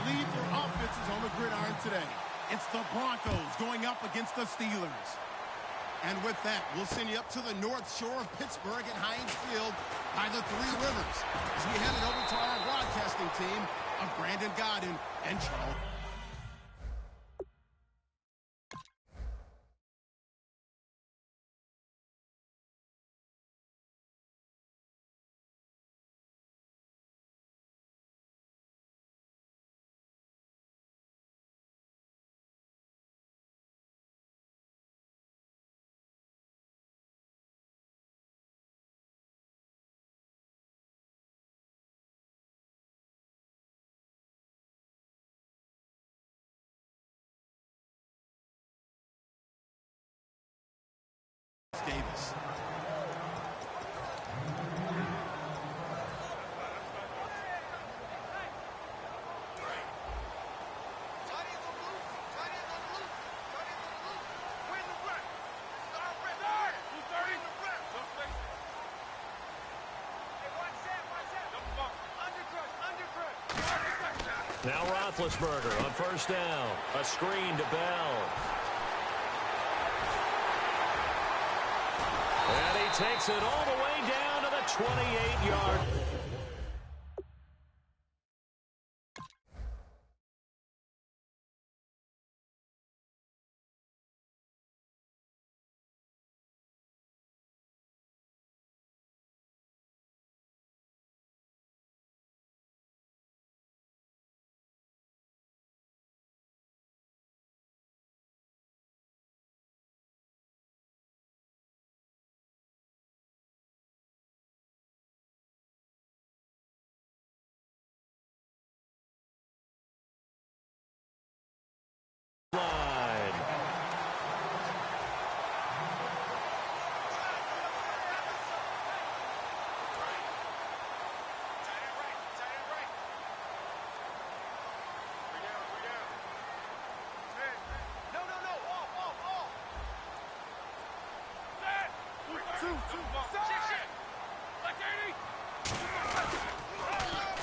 lead for offenses on the gridiron today. It's the Broncos going up against the Steelers. And with that, we'll send you up to the north shore of Pittsburgh at Heinz Field by the Three Rivers as we head it over to our broadcasting team of Brandon Godden and Charles. Davis. Now Roethlisberger on first down. A screen to Bell. And he takes it all the way down to the 28-yard.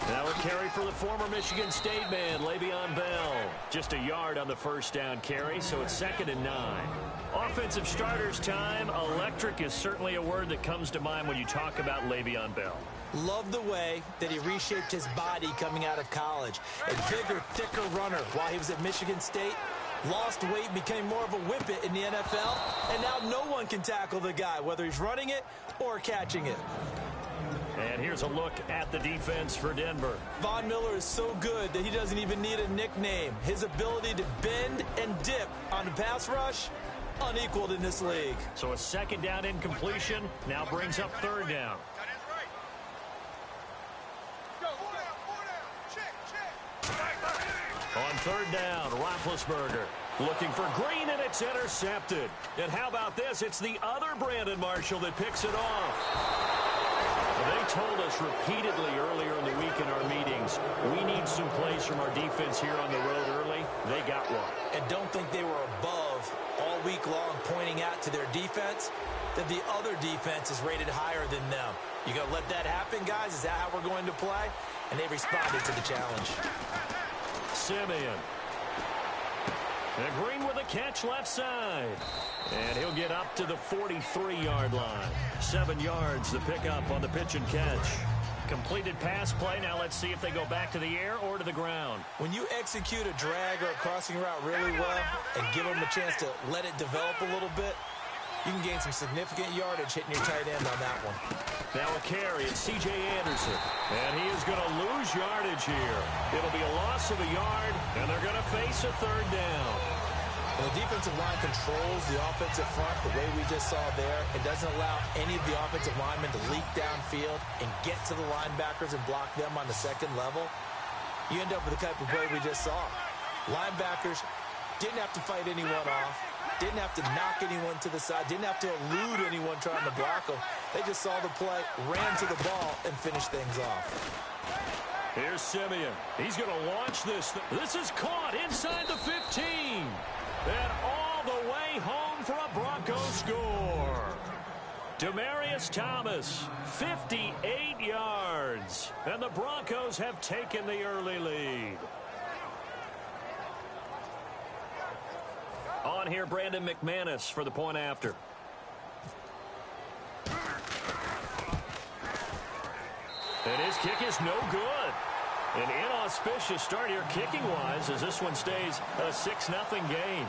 Now a carry for the former Michigan State man, Le'Veon Bell. Just a yard on the first down carry, so it's 2nd and 9. Offensive starters time. Electric is certainly a word that comes to mind when you talk about Le'Veon Bell. Love the way that he reshaped his body coming out of college. A bigger, thicker runner while he was at Michigan State. Lost weight, became more of a whippet in the NFL, and now no one can tackle the guy, whether he's running it or catching it. And here's a look at the defense for Denver. Von Miller is so good that he doesn't even need a nickname. His ability to bend and dip on the pass rush, unequaled in this league. So a 2nd down incompletion now brings up 3rd down. On 3rd down, Roethlisberger looking for Green, and it's intercepted. And how about this? It's the other Brandon Marshall that picks it off. They told us repeatedly earlier in the week in our meetings, we need some plays from our defense here on the road early. They got one. And don't think they were above all week long pointing out to their defense that the other defense is rated higher than them. You going to let that happen, guys? Is that how we're going to play? And they responded to the challenge. Simeon. And Green with a catch left side. And he'll get up to the 43-yard line. 7 yards the pickup on the pitch and catch. Completed pass play. Now let's see if they go back to the air or to the ground. When you execute a drag or a crossing route really well and give them a chance to let it develop a little bit, you can gain some significant yardage hitting your tight end on that one. Now a carry, it's C.J. Anderson. And he is going to lose yardage here. It'll be a loss of a yard, and they're going to face a 3rd down. When the defensive line controls the offensive front the way we just saw there, it doesn't allow any of the offensive linemen to leak downfield and get to the linebackers and block them on the 2nd level. You end up with the type of play we just saw. Linebackers didn't have to fight anyone off, didn't have to knock anyone to the side, didn't have to elude anyone trying to block them. They just saw the play, ran to the ball, and finished things off. Here's Simeon. He's going to launch this. This is caught inside the 15. And all the way home for a Broncos score. Demaryius Thomas, 58 yards. And the Broncos have taken the early lead. on here, Brandon McManus for the point after. And his kick is no good. An inauspicious start here kicking-wise as this one stays a 6-0 game.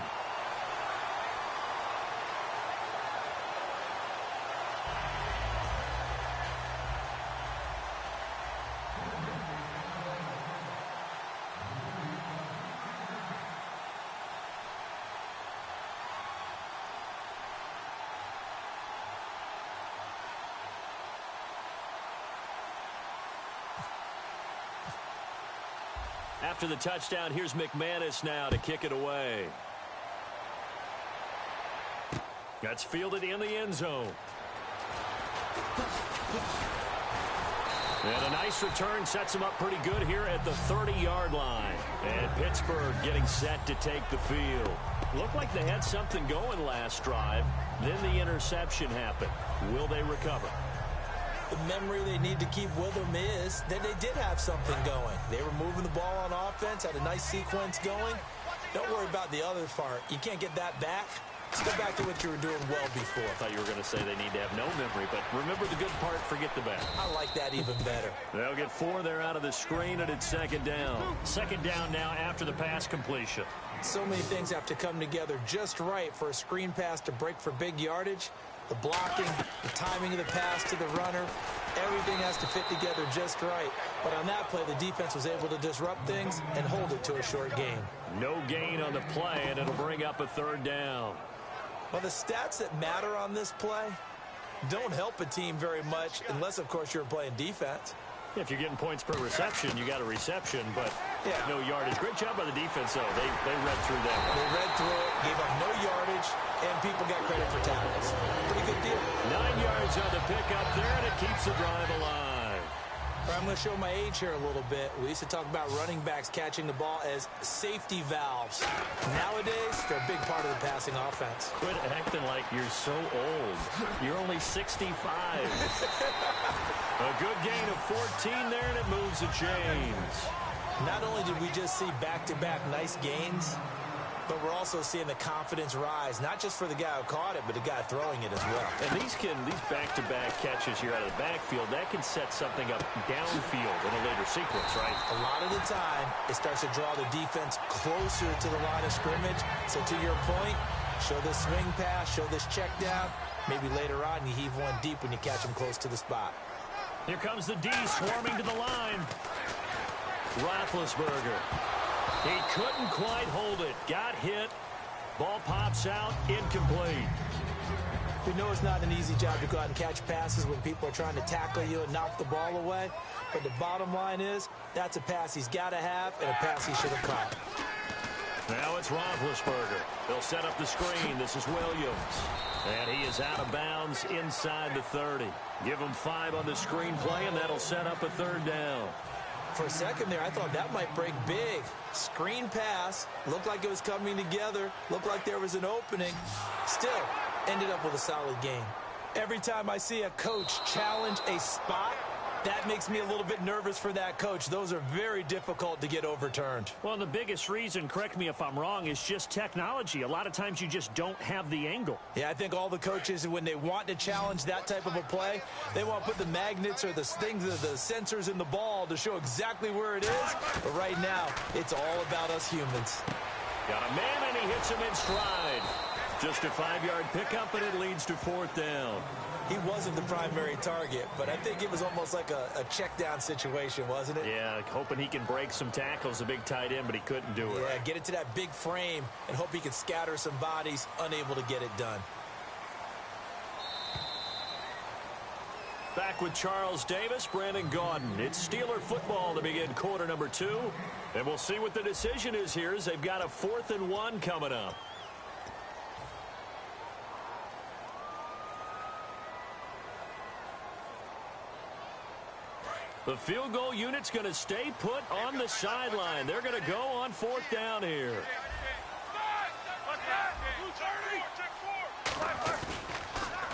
After the touchdown, here's McManus now to kick it away. That's fielded in the end zone. And a nice return sets him up pretty good here at the 30-yard line. And Pittsburgh getting set to take the field. Looked like they had something going last drive. Then the interception happened. Will they recover? The memory they need to keep with them is that they did have something going. They were moving the ball on offense, had a nice sequence going. Don't worry about the other part. You can't get that back. Let's go back to what you were doing well before. I thought you were going to say they need to have no memory, but remember the good part, forget the bad. I like that even better. They'll get 4 there out of the screen, and it's second down. Second down now after the pass completion. So many things have to come together just right for a screen pass to break for big yardage. The blocking, the timing of the pass to the runner, everything has to fit together just right. But on that play, the defense was able to disrupt things and hold it to a short gain. No gain on the play, and it'll bring up a third down. Well, the stats that matter on this play don't help a team very much unless, of course, you're playing defense. If you're getting points per reception, you got a reception, but no yardage. Great job by the defense, though. They read through that. They read through it, gave up no yardage, and people got credit for tackles. Pretty good deal. 9 yards on the pickup there, and it keeps the drive alive. I'm going to show my age here a little bit. We used to talk about running backs catching the ball as safety valves. Nowadays, they're a big part of the passing offense. Quit acting like you're so old. You're only 65. A good gain of 14 there, and it moves the chains. Not only did we just see back-to-back nice gains, but we're also seeing the confidence rise, not just for the guy who caught it, but the guy throwing it as well. And these back-to-back catches here out of the backfield, that can set something up downfield in a later sequence, right? A lot of the time, it starts to draw the defense closer to the line of scrimmage. So to your point, show this swing pass, show this check down. Maybe later on, you heave one deep when you catch them close to the spot. Here comes the D swarming to the line. Roethlisberger. He couldn't quite hold it. Got hit. Ball pops out. Incomplete. We know it's not an easy job to go out and catch passes when people are trying to tackle you and knock the ball away. But the bottom line is, that's a pass he's got to have and a pass he should have caught. Now it's Roethlisberger. They'll set up the screen. This is Williams. And he is out of bounds inside the 30. Give him 5 on the screen play, and that'll set up a third down. For a second there, I thought that might break big. Screen pass. Looked like it was coming together. Looked like there was an opening. Still, ended up with a solid game. Every time I see a coach challenge a spot, that makes me a little bit nervous for that coach. Those are very difficult to get overturned. Well, the biggest reason, correct me if I'm wrong, is just technology. A lot of times you just don't have the angle. Yeah, I think all the coaches, when they want to challenge that type of a play, they want to put the magnets or the things, the sensors in the ball to show exactly where it is. But right now, it's all about us humans. Got a man, and he hits him in stride. Just a 5-yard pickup, and it leads to 4th down. He wasn't the primary target, but I think it was almost like a check-down situation, wasn't it? Yeah, hoping he can break some tackles, a big tight end, but he couldn't do it. Yeah, get it to that big frame and hope he can scatter some bodies, unable to get it done. Back with Charles Davis, Brandon Gaudin. It's Steeler football to begin quarter number 2. And we'll see what the decision is here as they've got a 4th and 1 coming up. The field goal unit's going to stay put on the sideline. They're going to go on 4th down here.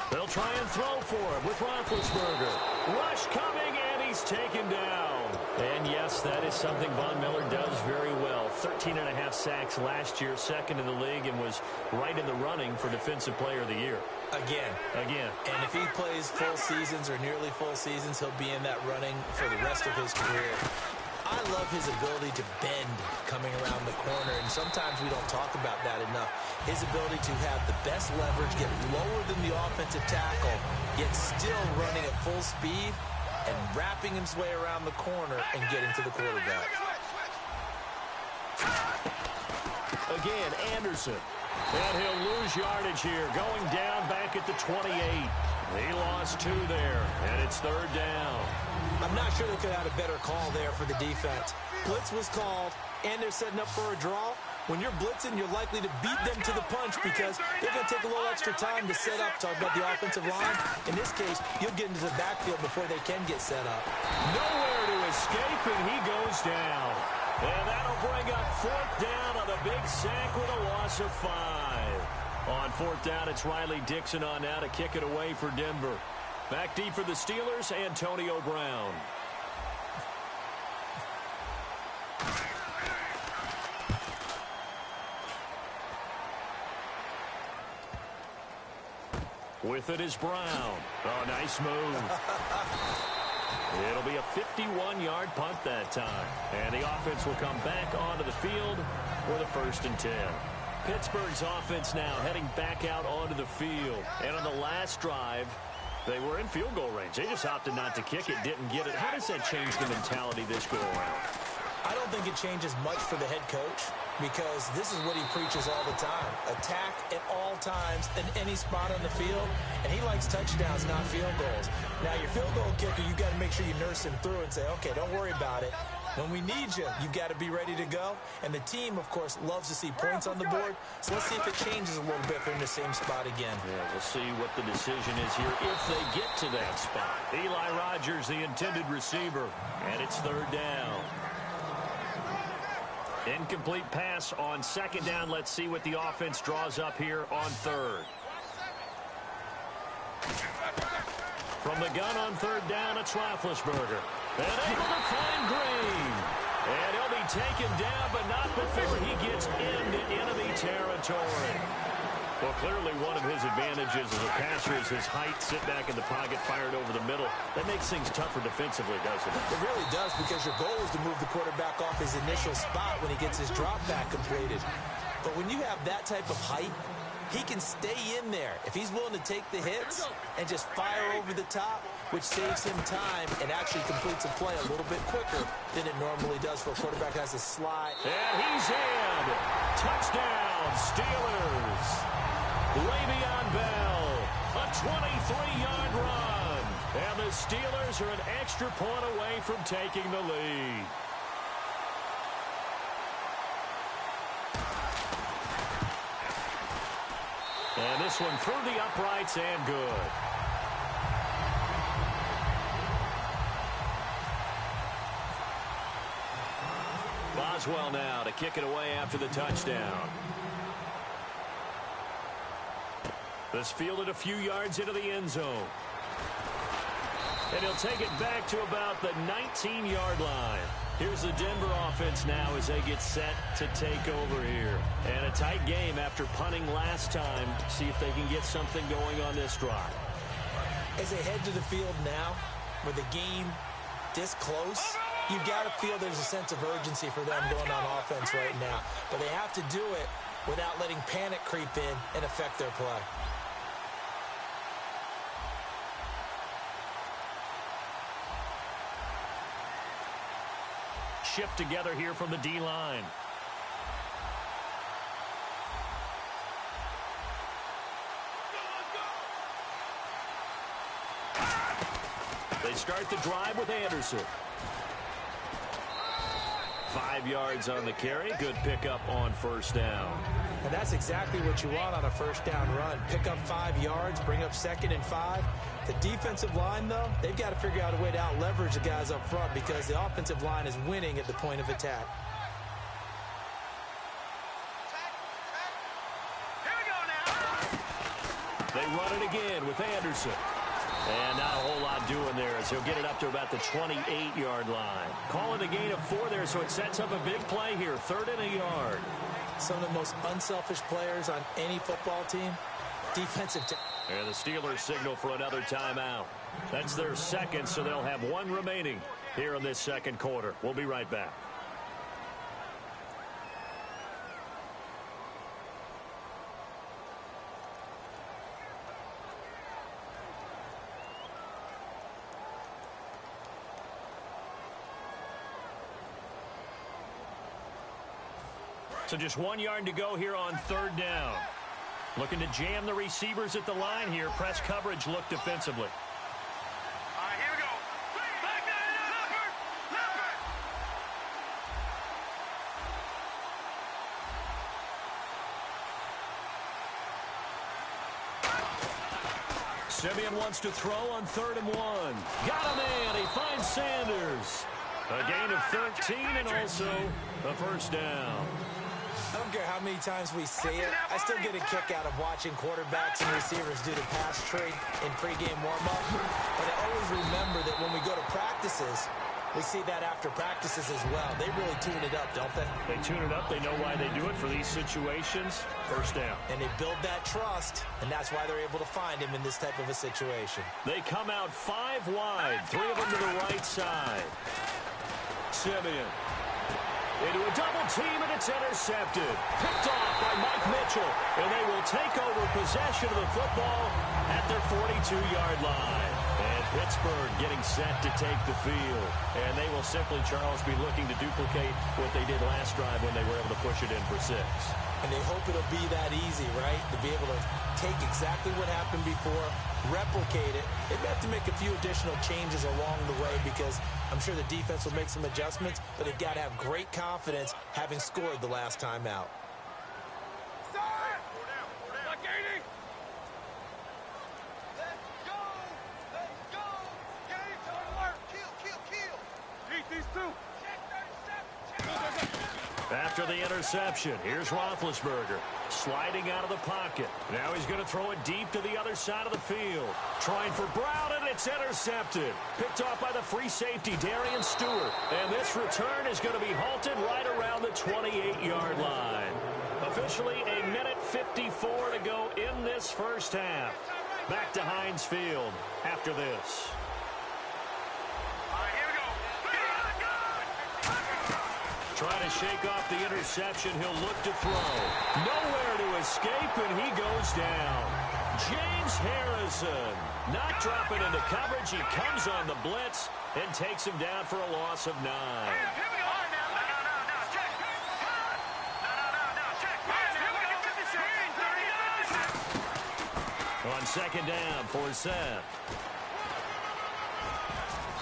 They'll try and throw for him with Roethlisberger. Rush coming, and he's taken down. And yes, that is something Von Miller does very well. 13.5 sacks last year, second in the league, and was right in the running for Defensive Player of the Year. Again. And if he plays full seasons or nearly full seasons, he'll be in that running for the rest of his career. I love his ability to bend coming around the corner, and sometimes we don't talk about that enough. His ability to have the best leverage, get lower than the offensive tackle, yet still running at full speed and wrapping his way around the corner and getting to the quarterback. Again, Anderson. And he'll lose yardage here, going down back at the 28. He lost 2 there, and it's 3rd down. I'm not sure they could have had a better call there for the defense. Blitz was called, and they're setting up for a draw. When you're blitzing, you're likely to beat them to the punch because they're going to take a little extra time to set up. Talk about the offensive line. In this case, you'll get into the backfield before they can get set up. Nowhere to escape, and he goes down. And that'll bring up 4th down on a big sack with a loss of 5. On 4th down, it's Riley Dixon on now to kick it away for Denver. Back deep for the Steelers, Antonio Brown. With it is Brown. Oh, nice move. It'll be a 51-yard punt that time. And the offense will come back onto the field for the 1st and 10. Pittsburgh's offense now heading back out onto the field. And on the last drive, they were in field goal range. They just opted not to kick it, didn't get it. How does that change the mentality this go around? I don't think it changes much for the head coach because this is what he preaches all the time. Attack at all times in any spot on the field, and he likes touchdowns, not field goals. Now, your field goal kicker, you got to make sure you nurse him through and say, okay, don't worry about it. When we need you, you've got to be ready to go. And the team, of course, loves to see points on the board. So let's see if it changes a little bit if they're in the same spot again. Yeah, we'll see what the decision is here if they get to that spot. Eli Rogers, the intended receiver, and it's 3rd down. Incomplete pass on 2nd down. Let's see what the offense draws up here on 3rd. From the gun on 3rd down, it's Roethlisberger. And able to find Green. And he'll be taken down, but not before he gets into enemy territory. Well, clearly one of his advantages as a passer is his height. Sit back in the pocket, fired over the middle. That makes things tougher defensively, doesn't it? It really does, because your goal is to move the quarterback off his initial spot when he gets his drop back completed. But when you have that type of height, he can stay in there if he's willing to take the hits and just fire over the top, which saves him time and actually completes a play a little bit quicker than it normally does for a quarterback that has to slide. And he's in. Touchdown, Steelers. Le'Veon Bell, a 23-yard run. And the Steelers are an extra point away from taking the lead. And this one through the uprights and good. Boswell now to kick it away after the touchdown. This fielded a few yards into the end zone. And he'll take it back to about the 19-yard line. Here's the Denver offense now as they get set to take over here. And a tight game after punting last time. See if they can get something going on this drive. As they head to the field now, with the game this close, you've got to feel there's a sense of urgency for them going on offense right now. But they have to do it without letting panic creep in and affect their play. Shift together here from the D-line. They start the drive with Anderson. 5 yards on the carry. Good pickup on 1st down. And that's exactly what you want on a 1st down run. Pick up 5 yards, bring up 2nd and 5. The defensive line, though, they've got to figure out a way to out-leverage the guys up front because the offensive line is winning at the point of attack. They run it again with Anderson. And not a whole lot doing there as he'll get it up to about the 28-yard line. Call it a gain of 4 there, so it sets up a big play here. 3rd and a yard. Some of the most unselfish players on any football team. Defensive. And the Steelers signal for another timeout. That's their second, so they'll have 1 remaining here in this second quarter. We'll be right back. So just 1 yard to go here on 3rd down. Looking to jam the receivers at the line here. Press coverage look defensively. All right, here we go. Back Simeon wants to throw on 3rd and 1. Got him in. He finds Sanders. A gain of 13 and also a first down. I don't care how many times we see it. I still get a kick out of watching quarterbacks and receivers do the pass trade in pregame warm-up. But I always remember that when we go to practices, we see that after practices as well. They really tune it up, don't they? They tune it up. They know why they do it for these situations. First down. And they build that trust, and that's why they're able to find him in this type of a situation. They come out 5 wide. 3 of them to the right side. Simeon into a double team, and it's intercepted. Picked off by Mike Mitchell, and they will take over possession of the football at their 42-yard line. And Pittsburgh getting set to take the field. And they will simply, Charles, be looking to duplicate what they did last drive when they were able to push it in for 6. And they hope it'll be that easy, right? To be able to take exactly what happened before, replicate it. They may have to make a few additional changes along the way because I'm sure the defense will make some adjustments, but they've got to have great confidence having scored the last time out. After the interception, here's Roethlisberger sliding out of the pocket. Now he's going to throw it deep to the other side of the field. Trying for Brown, and it's intercepted. Picked off by the free safety, Darian Stewart. And this return is going to be halted right around the 28-yard line. Officially a minute 54 to go in this first half. Back to Heinz Field after this. Trying to shake off the interception. He'll look to throw. Nowhere to escape, and he goes down. James Harrison not dropping into coverage. He comes on the blitz and takes him down for a loss of 9. On second down for Seth.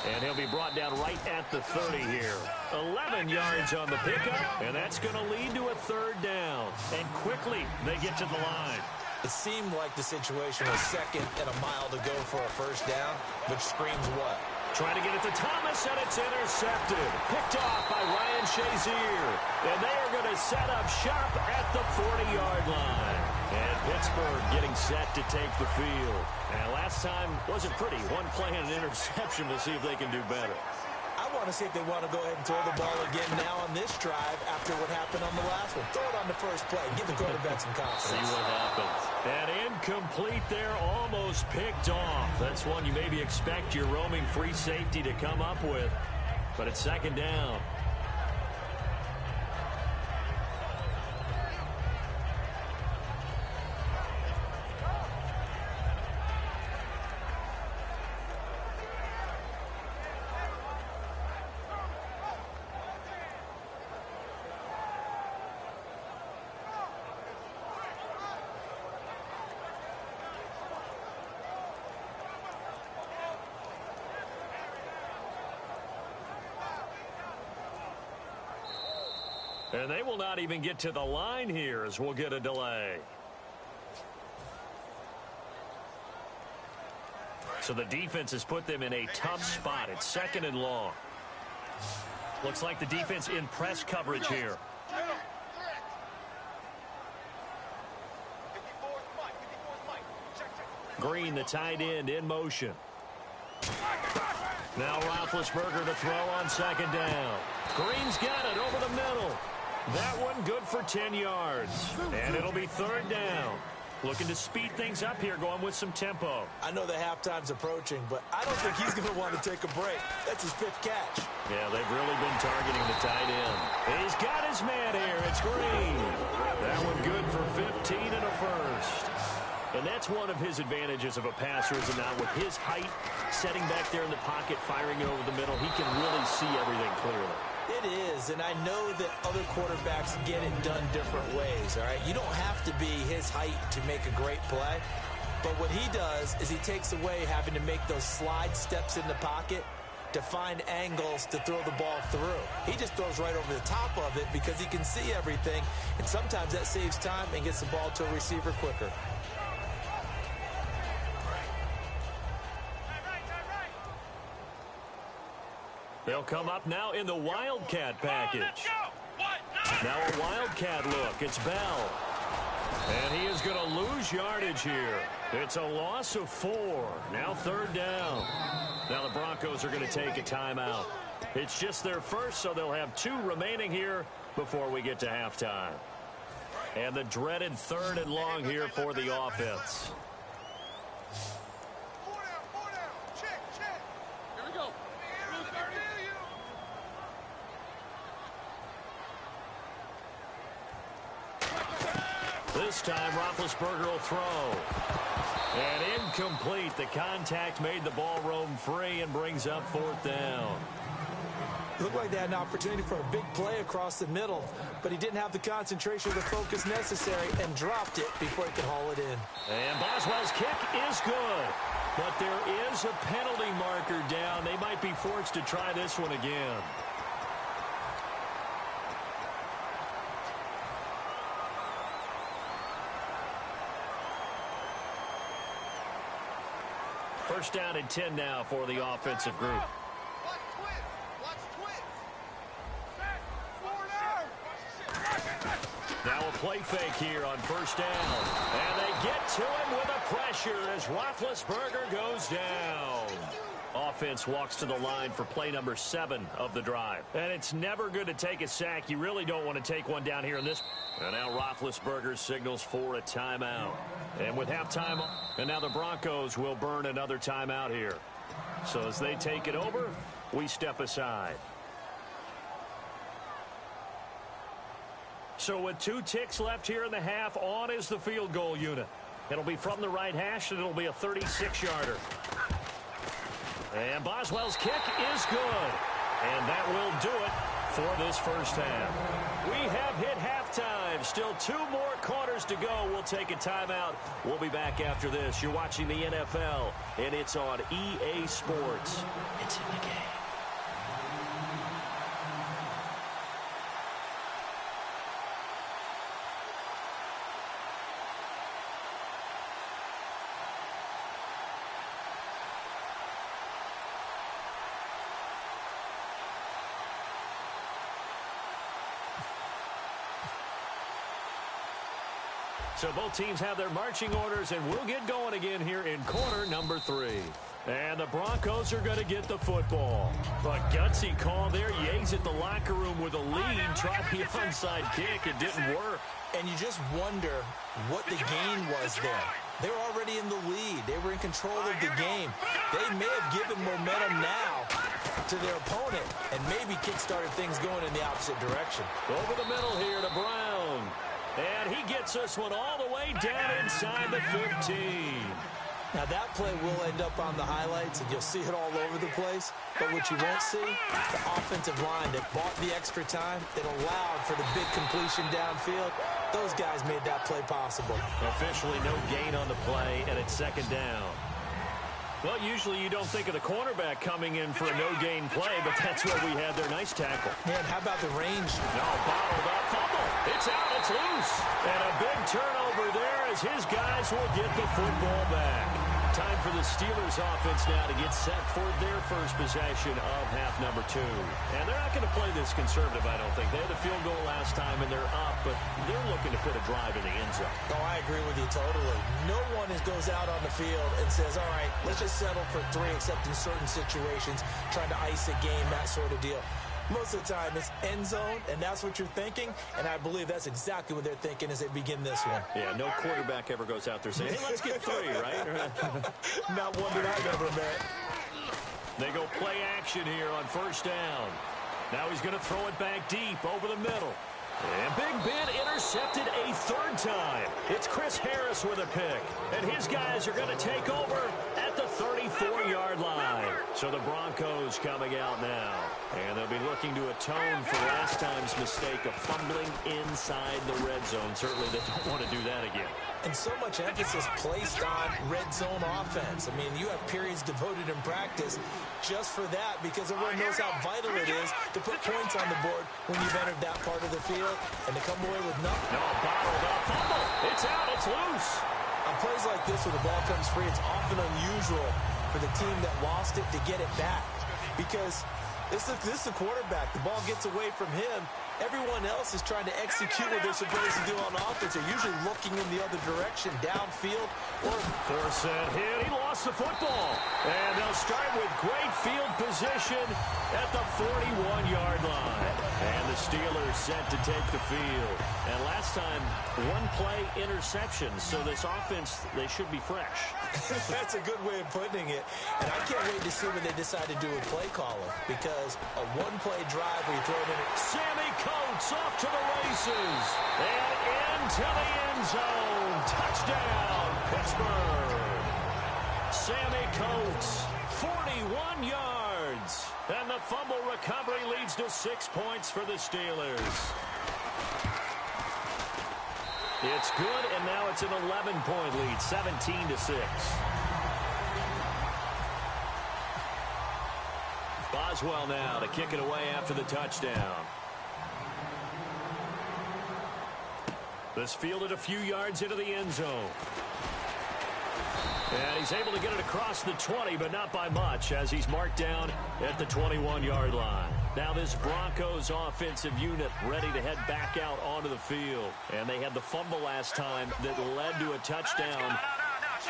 And he'll be brought down right at the 30 here. 11 yards on the pickup, and that's going to lead to a 3rd down. And quickly, they get to the line. It seemed like the situation was 2nd and a mile to go for a first down, which screams what? Trying to get it to Thomas, and it's intercepted. Picked off by Ryan Shazier. And they are going to set up shop at the 40-yard line. And Pittsburgh getting set to take the field. And last time wasn't pretty. One play and an interception. We'll see if they can do better. I want to see if they want to go ahead and throw the ball again now on this drive after what happened on the last one. Throw it on the first play. Give the quarterback some confidence. See what happens. And incomplete there, almost picked off. That's one you maybe expect your roaming free safety to come up with. But it's second down. And they will not even get to the line here as we'll get a delay. So the defense has put them in a tough spot. It's 2nd and long. Looks like the defense in press coverage here. Green, the tight end, in motion. Now Roethlisberger to throw on second down. Green's got it over the middle. That one good for 10 yards. And it'll be third down. Looking to speed things up here, going with some tempo. I know the halftime's approaching, but I don't think he's going to want to take a break. That's his fifth catch. Yeah, they've really been targeting the tight end. He's got his man here. It's Green. That one good for 15 and a first. And that's one of his advantages of a passer, is not with his height, setting back there in the pocket, firing it over the middle. He can really see everything clearly. It is, and I know that other quarterbacks get it done different ways, all right? You don't have to be his height to make a great play, but what he does is he takes away having to make those slide steps in the pocket to find angles to throw the ball through. He just throws right over the top of it because he can see everything, and sometimes that saves time and gets the ball to a receiver quicker. They'll come up now in the Wildcat package. Now a Wildcat look. It's Bell. And he is going to lose yardage here. It's a loss of 4. Now third down. Now the Broncos are going to take a timeout. It's just their first, so they'll have 2 remaining here before we get to halftime. And the dreaded third and long here for the offense. This time, Roethlisberger will throw. And incomplete. The contact made the ball roam free and brings up fourth down. Looked like they had an opportunity for a big play across the middle, but he didn't have the concentration or the focus necessary and dropped it before he could haul it in. And Boswell's kick is good. But there is a penalty marker down. They might be forced to try this one again. First down and 10 now for the offensive group. Now a play fake here on first down. And they get to him with a pressure as Roethlisberger goes down. Offense walks to the line for play number 7 of the drive. And it's never good to take a sack. You really don't want to take one down here in this. And now Roethlisberger signals for a timeout. And with halftime, and now the Broncos will burn another timeout here. So as they take it over, we step aside. So with 2 ticks left here in the half, on is the field goal unit. It'll be from the right hash, and it'll be a 36-yarder. And Boswell's kick is good. And that will do it for this first half. We have hit halftime. Still 2 more quarters to go. We'll take a timeout. We'll be back after this. You're watching the NFL, and it's on EA Sports. It's in the game. So both teams have their marching orders, and we'll get going again here in quarter number 3. And the Broncos are going to get the football. A gutsy call there. Yates at the locker room with a lead. Tried the onside kick. It didn't work. And you just wonder what the gain was there. They were already in the lead. They were in control of the game. They may have given momentum now to their opponent and maybe kick-started things going in the opposite direction. Over the middle here to Brown. And he gets this one all the way down inside the 15. Now that play will end up on the highlights, and you'll see it all over the place. But what you won't see, the offensive line that bought the extra time, that allowed for the big completion downfield, those guys made that play possible. Officially no gain on the play, and it's second down. Well, usually you don't think of the cornerback coming in for a no-gain play, but that's what we had there. Nice tackle. Man, how about the range? No, bottled up, fumble. It's out, it's loose. And a big turnover there as his guys will get the football back. Time for the Steelers offense now to get set for their first possession of half number 2. And they're not going to play this conservative, I don't think. They had a field goal last time, and they're up, but they're looking to put a drive in the end zone. Oh, I agree with you totally. No one goes out on the field and says, all right, let's just settle for 3, except in certain situations, trying to ice a game, that sort of deal. Most of the time, it's end zone, and that's what you're thinking, and I believe that's exactly what they're thinking as they begin this one. Yeah, no quarterback ever goes out there saying, hey, let's get 3, right? Not one that I've ever met. They go play action here on first down. Now he's going to throw it back deep over the middle. And Big Ben intercepted a 3rd time. It's Chris Harris with a pick. And his guys are going to take over at the 34-yard line. So the Broncos coming out now. And they'll be looking to atone for last time's mistake of fumbling inside the red zone. Certainly they don't want to do that again. And so much emphasis placed on red zone offense. I mean, you have periods devoted in practice just for that because everyone knows how vital it is to put points on the board when you've entered that part of the field and to come away with nothing. No, bottled up fumble. It's out. It's loose. On plays like this where the ball comes free, it's often unusual for the team that lost it to get it back because this is the quarterback. The ball gets away from him. Everyone else is trying to execute what they're supposed to do on offense. They're usually looking in the other direction, downfield. Or force that hit. He lost the football. And they'll start with great field position at the 41-yard line. And the Steelers set to take the field. And last time, 1-play interception. So this offense, they should be fresh. That's a good way of putting it. And I can't wait to see what they decide to do with play calling. Because a 1-play drive where you throw it in. Sammy Coates off to the races. And into the end zone. Touchdown, Pittsburgh. Sammy Coates, 41 yards. And the fumble recovery leads to 6 points for the Steelers. It's good, and now it's an 11-point lead, 17-6. Boswell now to kick it away after the touchdown. This fielded a few yards into the end zone. And he's able to get it across the 20, but not by much, as he's marked down at the 21-yard line. Now this Broncos offensive unit ready to head back out onto the field. And they had the fumble last time that led to a touchdown.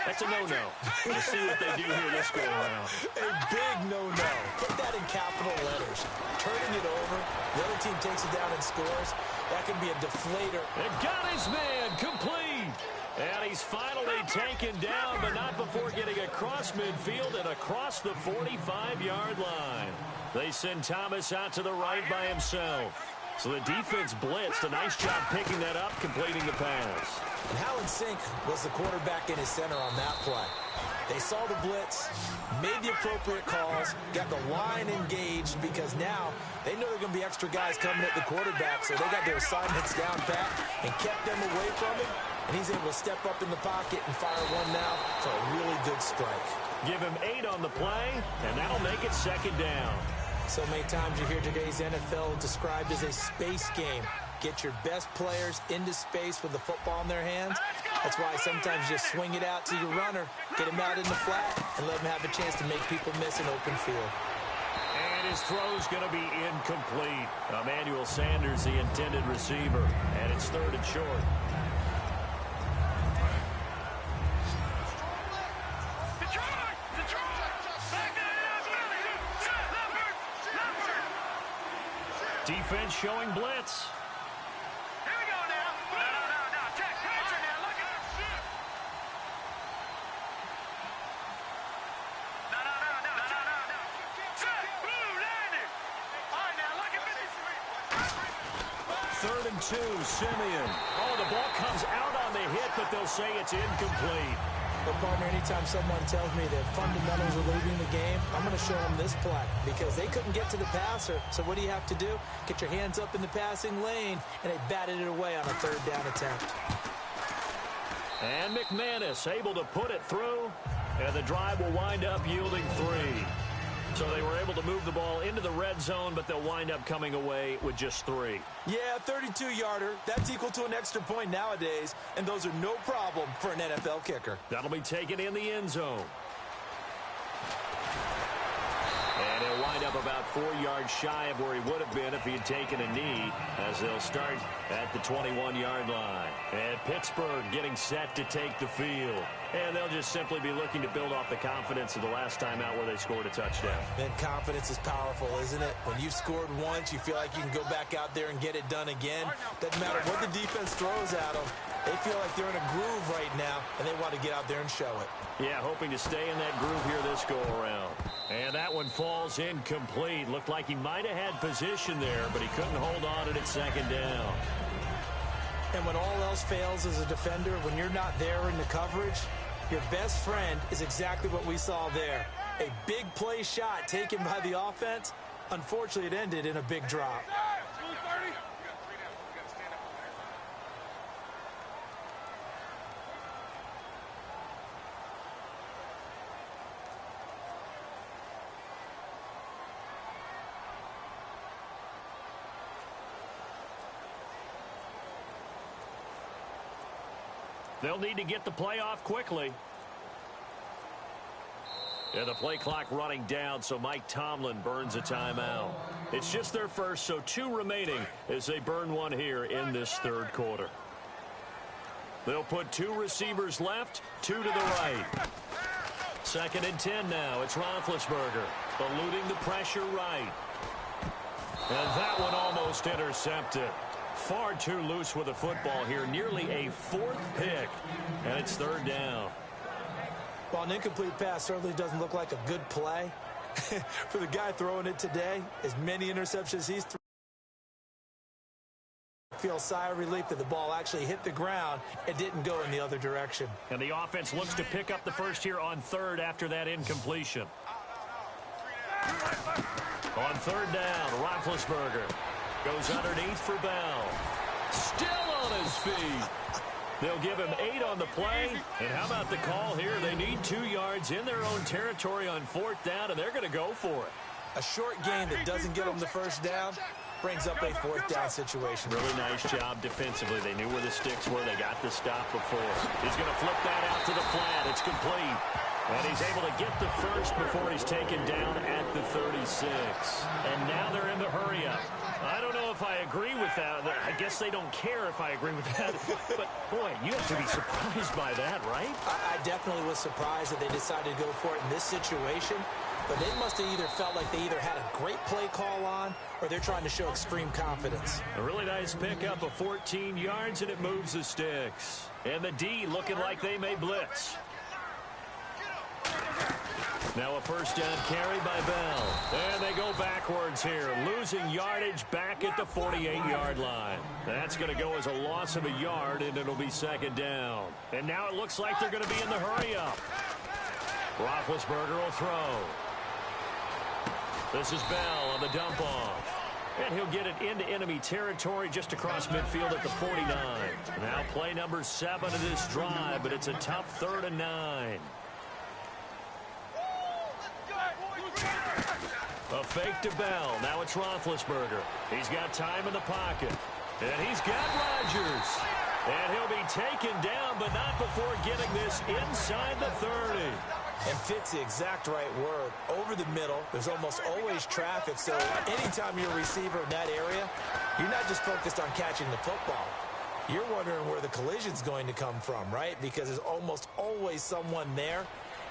That's a no-no. We'll see what they do here this go around. A big no-no. Put that in capital letters. Turning it over, the other team takes it down and scores. That can be a deflator. And got his man complete. And he's finally taken down, but not before getting across midfield and across the 45-yard line. They send Thomas out to the right by himself. So the defense blitzed. A nice job picking that up, completing the pass. And Howland Sink was the quarterback in his center on that play. They saw the blitz, made the appropriate calls, got the line engaged because now they know there are going to be extra guys coming at the quarterback, so they got their assignments down pat and kept them away from him. And he's able to step up in the pocket and fire one now for a really good strike. Give him 8 on the play, and that'll make it second down. So many times you hear today's NFL described as a space game. Get your best players into space with the football in their hands. That's why sometimes you just swing it out to your runner, get him out in the flat, and let him have a chance to make people miss an open field. And his throw's going to be incomplete. Emmanuel Sanders, the intended receiver, and it's 3rd and short. Defense showing blitz. Here we go now. No. Check. Pressure now. Look at that. No. Set. Blue landed. All right, now look at this. 3rd and 2, Simeon. Oh, the ball comes out on the hit, but they'll say it's incomplete. But, partner, anytime someone tells me that fundamentals are leading the game, I'm going to show them this play because they couldn't get to the passer. So what do you have to do? Get your hands up in the passing lane, and they batted it away on a 3rd down attempt. And McManus able to put it through, and the drive will wind up yielding 3. So they were able to move the ball into the red zone, but they'll wind up coming away with just 3. Yeah, 32-yarder. That's equal to an extra point nowadays, and those are no problem for an NFL kicker. That'll be taken in the end zone. And he'll wind up about 4 yards shy of where he would have been if he had taken a knee, as they'll start at the 21-yard line. And Pittsburgh getting set to take the field. And they'll just simply be looking to build off the confidence of the last time out where they scored a touchdown. Man, confidence is powerful, isn't it? When you've scored once, you feel like you can go back out there and get it done again. Doesn't matter what the defense throws at them. They feel like they're in a groove right now, and they want to get out there and show it. Yeah, hoping to stay in that groove here this go-around. And that one falls incomplete. Looked like he might have had position there, but he couldn't hold on to it at second down. And when all else fails as a defender, when you're not there in the coverage, your best friend is exactly what we saw there. A big play shot taken by the offense. Unfortunately, it ended in a big drop. They'll need to get the play off quickly. And the play clock running down, so Mike Tomlin burns a timeout. It's just their first, so 2 remaining as they burn one here in this third quarter. They'll put 2 receivers left, 2 to the right. 2nd and 10 now. It's Roethlisberger eluding the pressure right. And that one almost intercepted. Far too loose with the football here. Nearly a 4th pick. And it's 3rd down. Well, an incomplete pass certainly doesn't look like a good play. For the guy throwing it today, as many interceptions he's thrown, feel a sigh of relief that the ball actually hit the ground and didn't go in the other direction. And the offense looks to pick up the first here on 3rd after that incompletion. On 3rd down, Roethlisberger goes underneath for Bell. Still on his feet. They'll give him 8 on the play. And how about the call here? They need 2 yards in their own territory on 4th down, and they're going to go for it. A short game that doesn't get them the first down brings up a 4th down situation. Really nice job defensively. They knew where the sticks were. They got the stop before. He's going to flip that out to the flat. It's complete. And he's able to get the first before he's taken down at the 36. And now they're in the hurry-up. I don't know if I agree with that. I guess they don't care if I agree with that. But, boy, you have to be surprised by that, right? I definitely was surprised that they decided to go for it in this situation. But they must have either felt like they either had a great play call on or they're trying to show extreme confidence. A really nice pickup of 14 yards, and it moves the sticks. And the D looking like they may blitz. Now a first down carry by Bell. And they go backwards here, losing yardage back at the 48-yard line. That's going to go as a loss of a yard, and it'll be 2nd down. And now it looks like they're going to be in the hurry-up. Roethlisberger will throw. This is Bell on the dump-off. And he'll get it into enemy territory just across midfield at the 49. Now play number 7 of this drive, but it's a tough 3rd and 9. A fake to Bell. Now it's Roethlisberger. He's got time in the pocket. And he's got Rodgers. And he'll be taken down, but not before getting this inside the 30. And fit's the exact right word. Over the middle, there's almost always traffic. So anytime you're a receiver in that area, you're not just focused on catching the football. You're wondering where the collision's going to come from, right? Because there's almost always someone there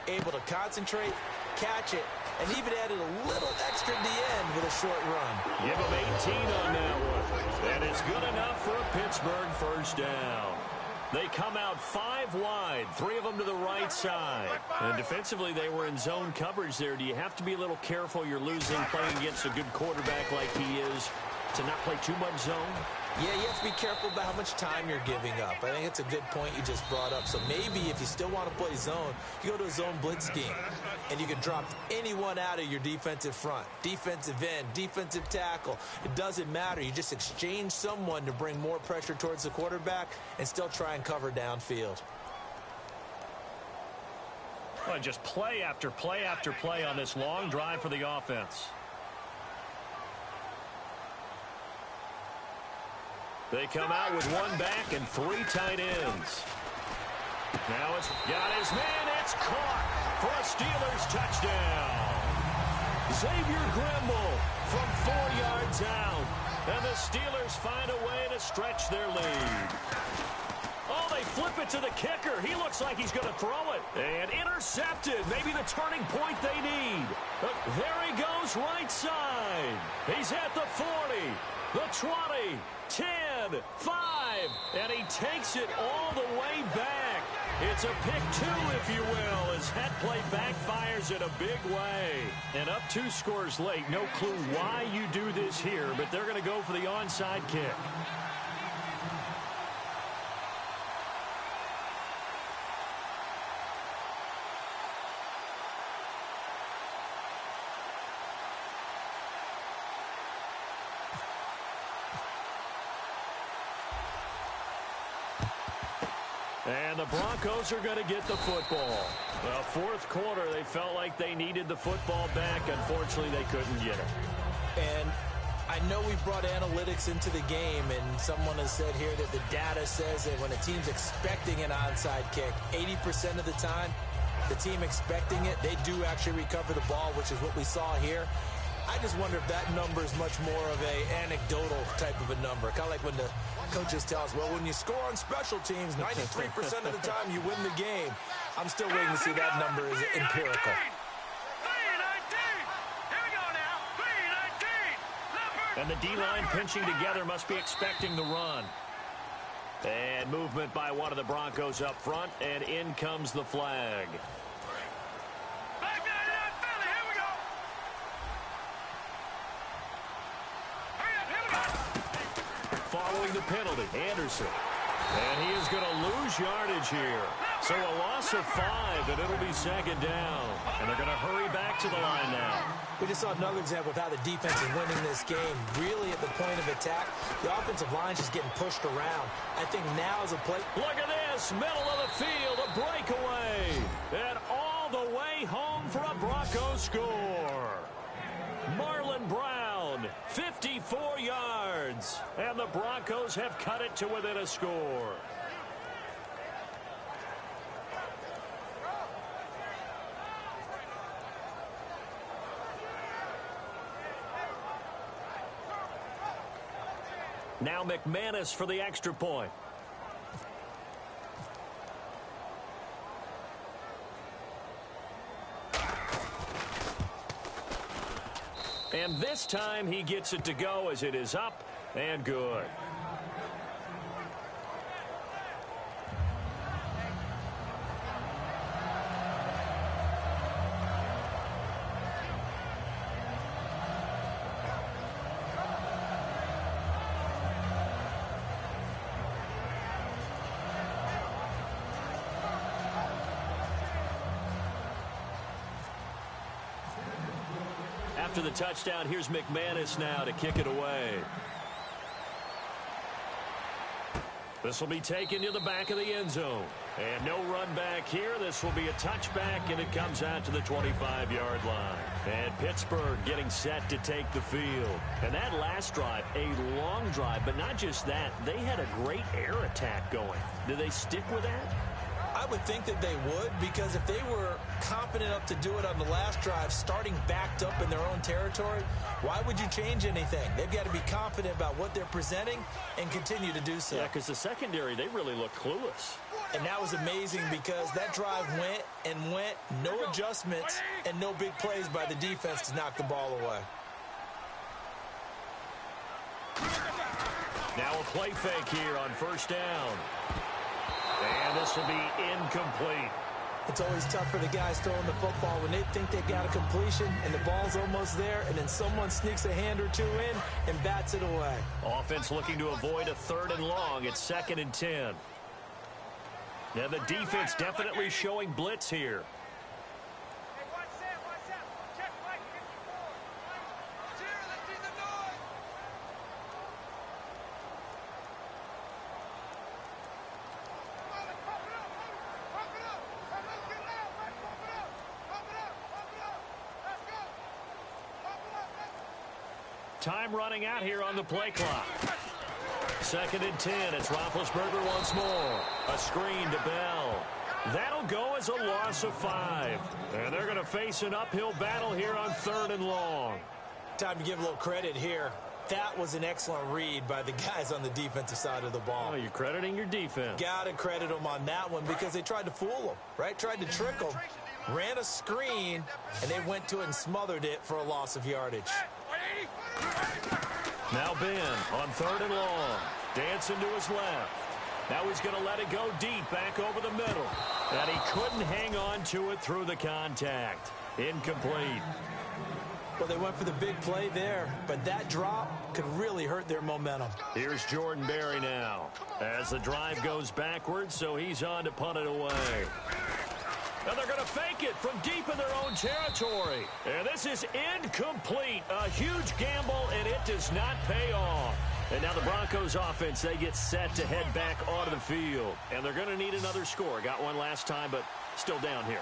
able to concentrate, catch it, and even added a little extra at the end with a short run. Give him 18 on that one. And it's good enough for a Pittsburgh first down. They come out 5 wide, 3 of them to the right side. And defensively, they were in zone coverage there. Do you have to be a little careful? You're losing playing against a good quarterback like he is to not play too much zone? Yeah, you have to be careful about how much time you're giving up. I think it's a good point you just brought up. So maybe if you still want to play zone, you go to a zone blitz scheme, and you can drop anyone out of your defensive front, defensive end, defensive tackle. It doesn't matter. You just exchange someone to bring more pressure towards the quarterback and still try and cover downfield. Oh, just play after play after play on this long drive for the offense. They come out with one back and 3 tight ends. Now it's got his man. It's caught for a Steelers touchdown. Xavier Grimble from 4 yards out. And the Steelers find a way to stretch their lead. Oh, they flip it to the kicker. He looks like he's going to throw it. And intercepted. Maybe the turning point they need. But there he goes right side. He's at the 40, the 20, 10, 5, and he takes it all the way back. It's a pick 2, if you will, as that play backfires in a big way. And up 2 scores late. No clue why you do this here, but they're going to go for the onside kick. And the Broncos are going to get the football. The fourth quarter, they felt like they needed the football back. Unfortunately, they couldn't get it. And I know we brought analytics into the game, and someone has said here that the data says that when a team's expecting an onside kick, 80% of the time, the team expecting it, they do actually recover the ball, which is what we saw here. I just wonder if that number is much more of a anecdotal type of a number. Kind of like when the coaches tell us, well, when you score on special teams, 93% of the time you win the game. I'm still waiting to see that number is empirical. And the D-line pinching together must be expecting the run. And movement by one of the Broncos up front, and in comes the flag. Following the penalty, Anderson. And he is going to lose yardage here. So a loss of 5, and it'll be second down. And they're going to hurry back to the line now. We just saw another example of how the defense is winning this game. Really at the point of attack, the offensive line is just getting pushed around. I think now is a play. Look at this, middle of the field, a breakaway. And all the way home for a Broncos score. Marlon Brown, 54 yards. And the Broncos have cut it to within a score. Now McManus for the extra point. And this time he gets it to go as it is up and good. After the touchdown, here's McManus now to kick it away. This will be taken to the back of the end zone. And no run back here. This will be a touchback, and it comes out to the 25-yard line. And Pittsburgh getting set to take the field. And that last drive, a long drive, but not just that. They had a great air attack going. Do they stick with that? I would think that they would, because if they were confident enough to do it on the last drive, starting backed up in their own territory, why would you change anything? They've got to be confident about what they're presenting and continue to do so. Yeah, because the secondary, they really look clueless. And that was amazing because that drive went and went, no adjustments, and no big plays by the defense to knock the ball away. Now a play fake here on first down. And this will be incomplete. It's always tough for the guys throwing the football when they think they've got a completion and the ball's almost there, and then someone sneaks a hand or two in and bats it away. Offense looking to avoid a 3rd and long. It's 2nd and 10. Now the defense definitely showing blitz here. Time running out here on the play clock. 2nd and 10. It's Roethlisberger once more. A screen to Bell. That'll go as a loss of 5. And they're going to face an uphill battle here on 3rd and long. Time to give a little credit here. That was an excellent read by the guys on the defensive side of the ball. Oh, you're crediting your defense. Got to credit them on that one because they tried to fool them, right? Tried to trick them. Ran a screen, and they went to it and smothered it for a loss of yardage. Now Ben on 3rd and long. Dancing to his left. Now he's going to let it go deep back over the middle. And he couldn't hang on to it through the contact. Incomplete. Well, they went for the big play there, but that drop could really hurt their momentum. Here's Jordan Berry now as the drive goes backwards, so he's on to punt it away. And they're going to fake it from deep in their own territory. And this is incomplete. A huge gamble, and it does not pay off. And now the Broncos offense, they get set to head back onto the field. And they're going to need another score. Got one last time, but still down here.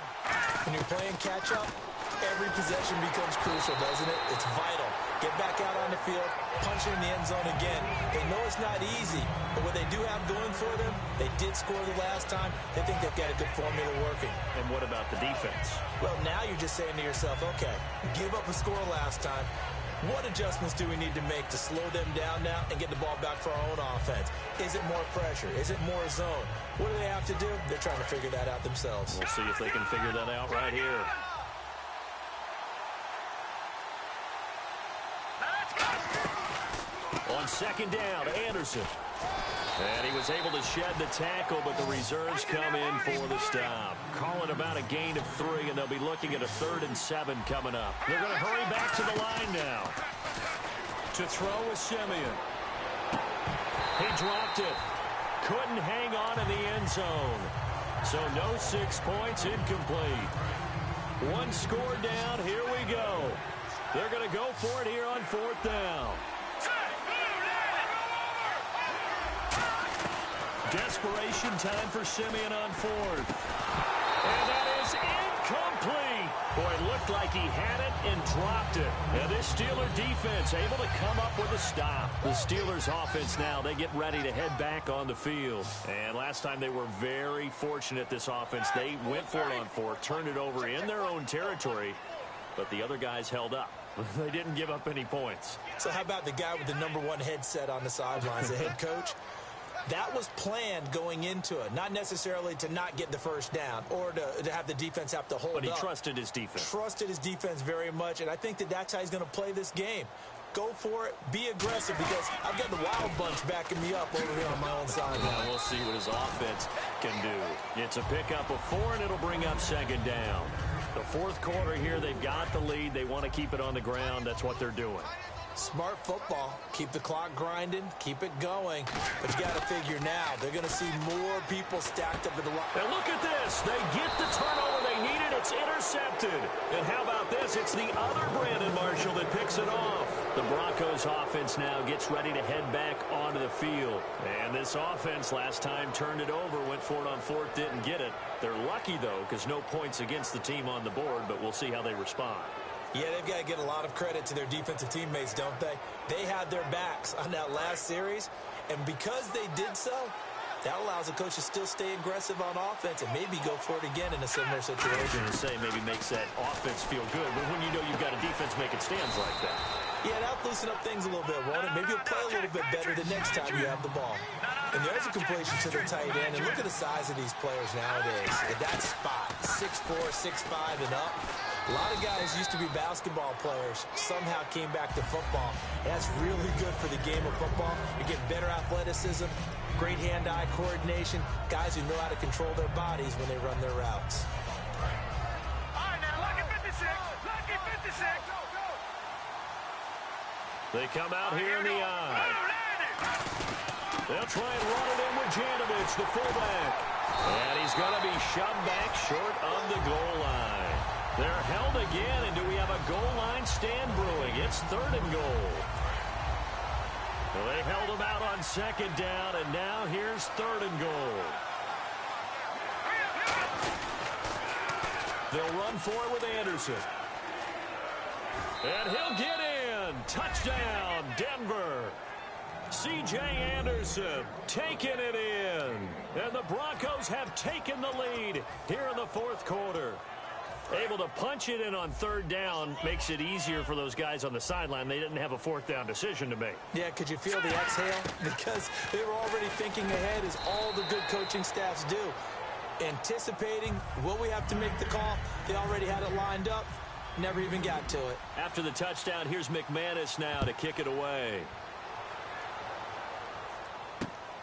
When you're playing catch-up, every possession becomes crucial, doesn't it? It's vital. Get back out on the field, punch it in the end zone again. They know it's not easy, but what they do have going for them, they did score the last time. They think they've got a good formula working. And what about the defense? Well, now you're just saying to yourself, okay, give up a score last time. What adjustments do we need to make to slow them down now and get the ball back for our own offense? Is it more pressure? Is it more zone? What do they have to do? They're trying to figure that out themselves. We'll see if they can figure that out right here. On 2nd down, Anderson. And he was able to shed the tackle, but the reserves come in for the stop. Calling about a gain of 3, and they'll be looking at a 3rd and 7 coming up. They're going to hurry back to the line now. To throw is Simeon. He dropped it. Couldn't hang on in the end zone. So no 6 points, incomplete. 1 score down, here we go. They're going to go for it here on 4th down. Desperation time for Simeon on 4th. And that is incomplete. Boy, it looked like he had it and dropped it. And this Steeler defense able to come up with a stop. The Steelers offense now, they get ready to head back on the field. And last time they were very fortunate, this offense. They went for it on 4th, turned it over in their own territory. But the other guys held up. They didn't give up any points. So how about the guy with the #1 headset on the sidelines, the head coach? That was planned going into it, not necessarily to not get the first down or to have the defense have to hold up. But he trusted his defense. Trusted his defense very much, and I think that's how he's going to play this game. Go for it, be aggressive, because I've got the wild bunch backing me up over here on my own side now. We'll see what his offense can do. It's a pickup of 4, and it'll bring up 2nd down. The 4th quarter here, they've got the lead. They want to keep it on the ground. That's what they're doing. Smart football. Keep the clock grinding. Keep it going. But you got to figure now, they're going to see more people stacked up at the line. And look at this. They get the turnover they needed. It's intercepted. And how about this? It's the other Brandon Marshall that picks it off. The Broncos offense now gets ready to head back onto the field. And this offense last time turned it over, went for it on 4th, didn't get it. They're lucky, though, because no points against the team on the board, but we'll see how they respond. Yeah, they've got to get a lot of credit to their defensive teammates, don't they? They had their backs on that last series, and because they did so, that allows the coach to still stay aggressive on offense and maybe go for it again in a similar situation. I was going to say maybe makes that offense feel good, but when you know you've got a defense making stands like that. Yeah, that'll loosen up things a little bit, won't it? Maybe you'll play a little bit better the next time you have the ball. And there's a completion to the tight end, and look at the size of these players nowadays. At that spot, 6'4", 6'5", and up. A lot of guys used to be basketball players, somehow came back to football. And that's really good for the game of football. You get better athleticism, great hand-eye coordination, guys who know how to control their bodies when they run their routes. All right, now, lucky 56. Lucky 56. They come out here in the eye. They'll try and run it in with Janovich, the fullback. And he's going to be shoved back short of the goal line. They're held again, and do we have a goal line stand brewing? It's 3rd and goal. Well, they held him out on 2nd down, and now here's 3rd and goal. They'll run for it with Anderson. And he'll get in. touchdown, Denver. C.J. Anderson taking it in. And the Broncos have taken the lead here in the fourth quarter. Able to punch it in on third down makes it easier for those guys on the sideline. They didn't have a fourth down decision to make. Yeah, could you feel the exhale? Because they were already thinking ahead, as all the good coaching staffs do. Anticipating, will we have to make the call? They already had it lined up. Never even got to it. After the touchdown, here's McManus now to kick it away.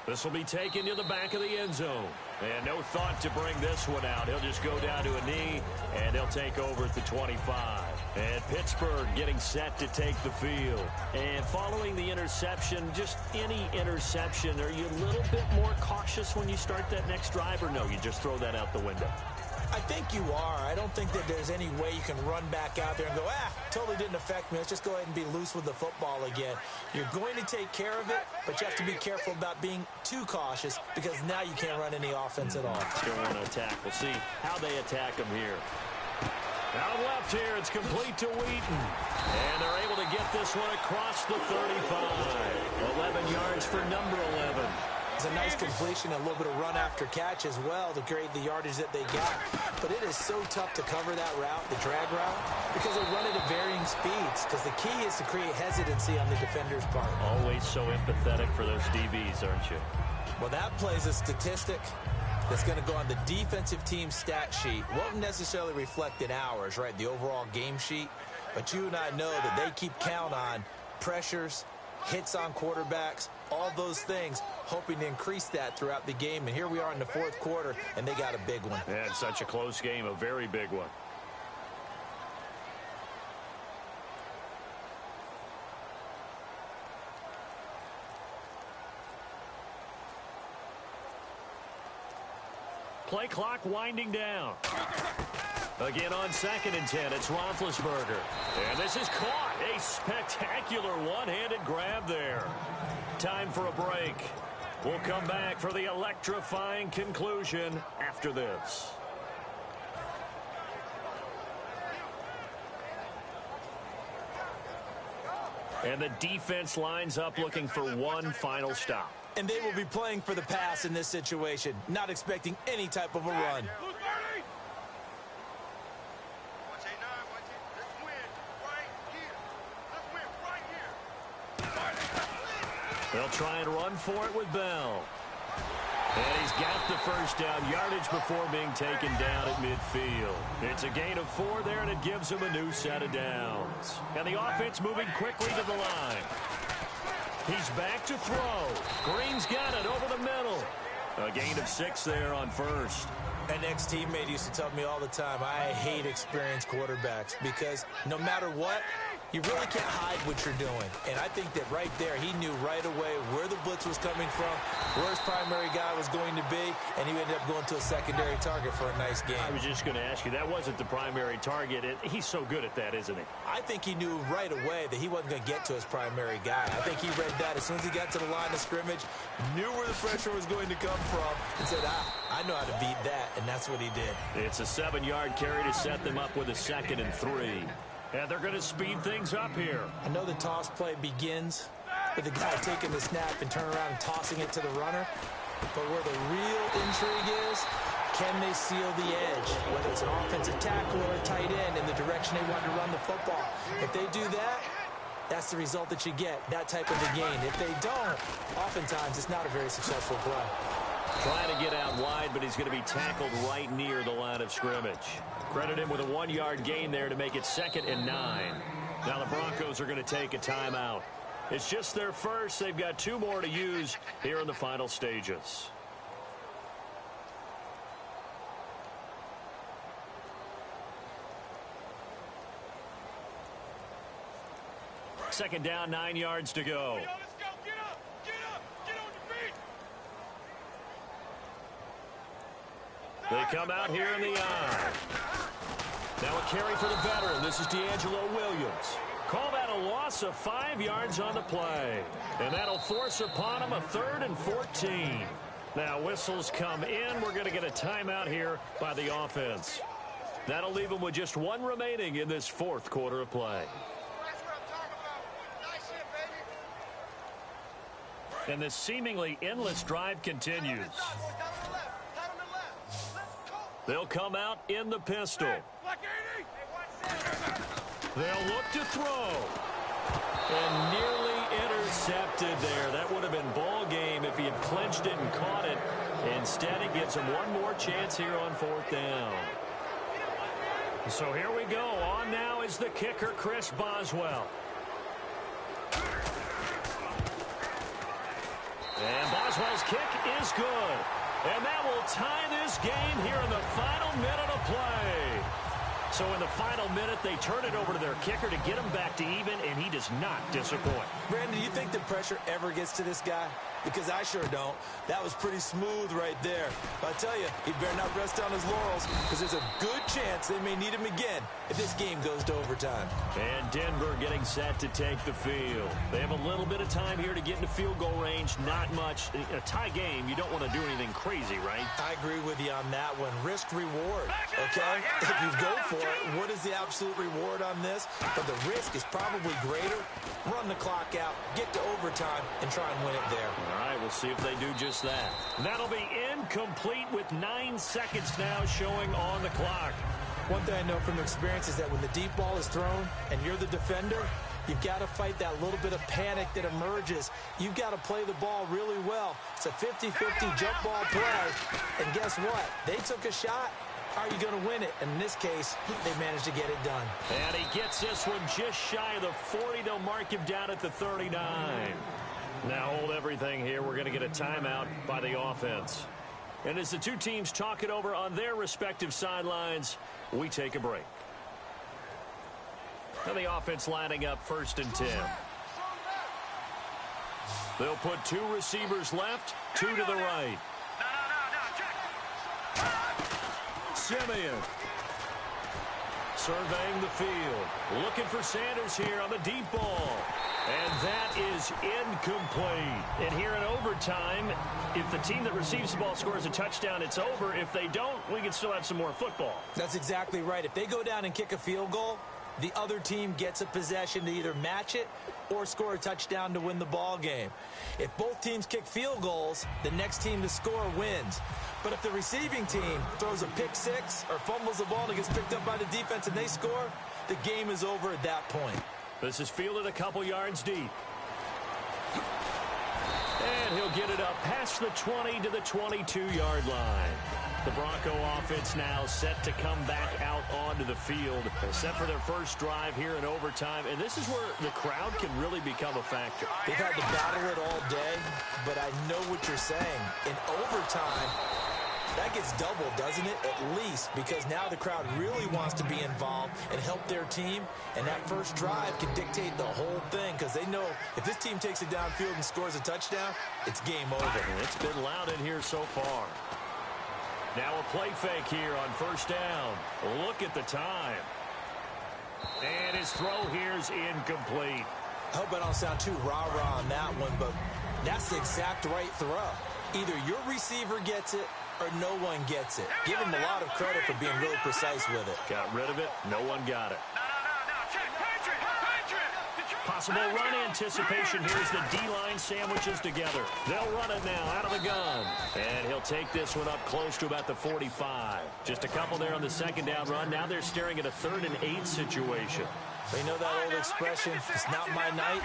This will be taken to the back of the end zone. And no thought to bring this one out. He'll just go down to a knee, and they'll take over at the 25. And Pittsburgh getting set to take the field. And following the interception, just any interception, are you a little bit more cautious when you start that next drive, or no, you just throw that out the window? I think you are. I don't think that there's any way you can run back out there and go, totally didn't affect me. Let's just go ahead and be loose with the football again. You're going to take care of it, but you have to be careful about being too cautious, because now you can't run any offense at all. Still want to attack. We'll see how they attack them here. Out left here, it's complete to Wheaton. And they're able to get this one across the 35. 11 yards for number 11. It's a nice completion, a little bit of run after catch as well to create the yardage that they got. But it is so tough to cover that route, the drag route, because they run it at varying speeds. Because the key is to create hesitancy on the defender's part. Always so empathetic for those DBs, aren't you? Well, that plays a statistic that's going to go on the defensive team stat sheet. Won't necessarily reflect in ours, right, the overall game sheet. But you and I know that they keep count on pressures, hits on quarterbacks, all those things, hoping to increase that throughout the game. And here we are in the fourth quarter, and they got a big one. Yeah, it's such a close game, a very big one. Play clock winding down. Again on 2nd and 10, it's Roethlisberger. And this is caught. A spectacular one-handed grab there. Time for a break. We'll come back for the electrifying conclusion after this. And the defense lines up looking for one final stop. And they will be playing for the pass in this situation, not expecting any type of a run. They'll try and run for it with Bell. And he's got the first down yardage before being taken down at midfield. It's a gain of 4 there, and it gives him a new set of downs. And the offense moving quickly to the line. He's back to throw. Green's got it over the middle. A gain of 6 there on first. An ex-teammate used to tell me all the time, I hate experienced quarterbacks, because no matter what, you really can't hide what you're doing. And I think that right there, he knew right away where the blitz was coming from, where his primary guy was going to be, and he ended up going to a secondary target for a nice game. I was just going to ask you, that wasn't the primary target. He's so good at that, isn't he? I think he knew right away that he wasn't going to get to his primary guy. I think he read that as soon as he got to the line of scrimmage, knew where the pressure was going to come from, and said, I know how to beat that, and that's what he did. It's a 7-yard carry to set them up with a 2nd and 3. And they're going to speed things up here. I know the toss play begins with the guy taking the snap and turning around and tossing it to the runner. But where the real intrigue is, can they seal the edge? Whether it's an offensive tackle or a tight end in the direction they want to run the football. If they do that, that's the result that you get, that type of a gain. If they don't, oftentimes it's not a very successful play. Trying to get out wide, but he's going to be tackled right near the line of scrimmage. Credit him with a 1-yard gain there to make it 2nd and 9. Now the Broncos are going to take a timeout. It's just their first. They've got 2 more to use here in the final stages. Second down, 9 yards to go. They come out here in the eye. Now a carry for the veteran. This is D'Angelo Williams. Call that a loss of 5 yards on the play. And that'll force upon him a 3rd and 14. Now whistles come in. We're going to get a timeout here by the offense. That'll leave them with just 1 remaining in this 4th quarter of play. And this seemingly endless drive continues. They'll come out in the pistol. They'll look to throw. And nearly intercepted there. That would have been ball game if he had clinched it and caught it. Instead, it gives him one more chance here on 4th down. So here we go. On now is the kicker, Chris Boswell. And Boswell's kick is good. And that will tie this game here in the final minute of play. So in the final minute, they turn it over to their kicker to get him back to even, and he does not disappoint. Brandon, do you think the pressure ever gets to this guy? Because I sure don't. That was pretty smooth right there. But I tell you, he better not rest on his laurels, because there's a good chance they may need him again if this game goes to overtime. And Denver getting set to take the field. They have a little bit of time here to get into field goal range. Not much. A tie game, you don't want to do anything crazy, right? I agree with you on that one. Risk reward, okay? If you go for it, what is the absolute reward on this? But the risk is probably greater. Run the clock out, get to overtime, and try and win it there. All right, we'll see if they do just that. That'll be incomplete with 9 seconds now showing on the clock. One thing I know from experience is that when the deep ball is thrown and you're the defender, you've got to fight that little bit of panic that emerges. You've got to play the ball really well. It's a 50-50 jump ball play. And guess what? They took a shot. How are you going to win it? And in this case, they managed to get it done. And he gets this one just shy of the 40. They'll mark him down at the 39. Now hold everything here. We're going to get a timeout by the offense. And as the two teams talk it over on their respective sidelines, we take a break. And the offense lining up 1st and 10. They'll put 2 receivers left, 2 to the right. Simeon surveying the field. Looking for Sanders here on the deep ball. And that is incomplete. And here in overtime, if the team that receives the ball scores a touchdown, it's over. If they don't, we can still have some more football. That's exactly right. If they go down and kick a field goal, the other team gets a possession to either match it or score a touchdown to win the ball game. If both teams kick field goals, the next team to score wins. But if the receiving team throws a pick six or fumbles the ball and it gets picked up by the defense and they score, the game is over at that point. This is fielded a couple yards deep. And he'll get it up past the 20 to the 22-yard line. The Bronco offense now set to come back out onto the field, set for their first drive here in overtime. And this is where the crowd can really become a factor. They've had to battle it all day, but I know what you're saying. In overtime, that gets doubled, doesn't it? At least, because now the crowd really wants to be involved and help their team. And that first drive can dictate the whole thing, because they know if this team takes it downfield and scores a touchdown, it's game over. It's been loud in here so far. Now a play fake here on 1st down. Look at the time. And his throw here's incomplete. I hope I don't sound too rah-rah on that one, but that's the exact right throw. Either your receiver gets it or no one gets it. Give him a lot of credit for being really precise with it. Got rid of it. No one got it. Possible run anticipation. Here's the D-line sandwiches together. They'll run it now out of the gun. And he'll take this one up close to about the 45. Just a couple there on the 2nd down run. Now they're staring at a 3rd and 8 situation. They know that old expression, it's not my night.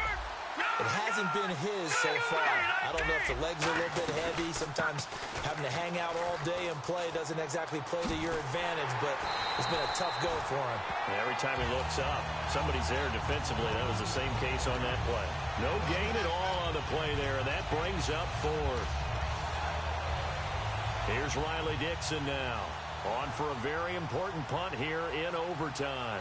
It hasn't been his so far. I don't know if the legs are a little bit heavy. Sometimes having to hang out all day and play doesn't exactly play to your advantage, but it's been a tough go for him. Every time he looks up, somebody's there defensively. That was the same case on that play. No gain at all on the play there, and that brings up 4th. Here's Riley Dixon now, on for a very important punt here in overtime.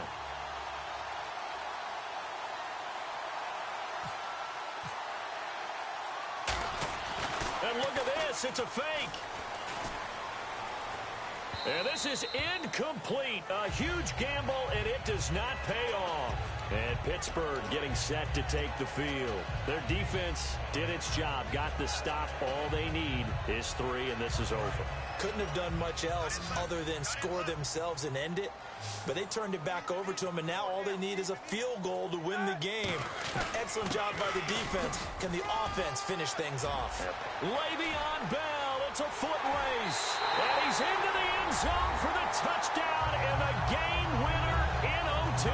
And look at this, it's a fake. And this is incomplete. A huge gamble, and it does not pay off. And Pittsburgh getting set to take the field. Their defense did its job, got the stop. All they need is 3, and this is over. Couldn't have done much else other than score themselves and end it. But they turned it back over to them, and now all they need is a field goal to win the game. Excellent job by the defense. Can the offense finish things off? Le'Veon Bell, it's a foot race. And he's into the end zone for the touchdown and the game winner in OT.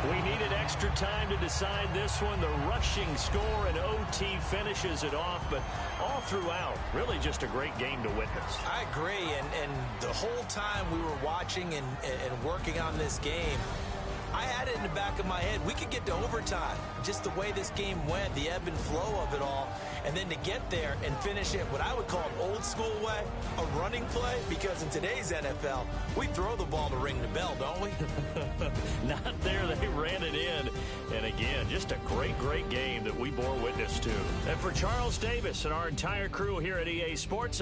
We needed extra time to decide this one. The rushing score in OT finishes it off, but all throughout, really just a great game to witness. I agree, and the whole time we were watching and working on this game, I had it in the back of my head. We could get to overtime. Just the way this game went, the ebb and flow of it all, and then to get there and finish it what I would call an old school way, a running play, because in today's NFL, we throw the ball to ring the bell, don't we? Not there. They ran it in. And again, just a great, great game that we bore witness to. And for Charles Davis and our entire crew here at EA Sports,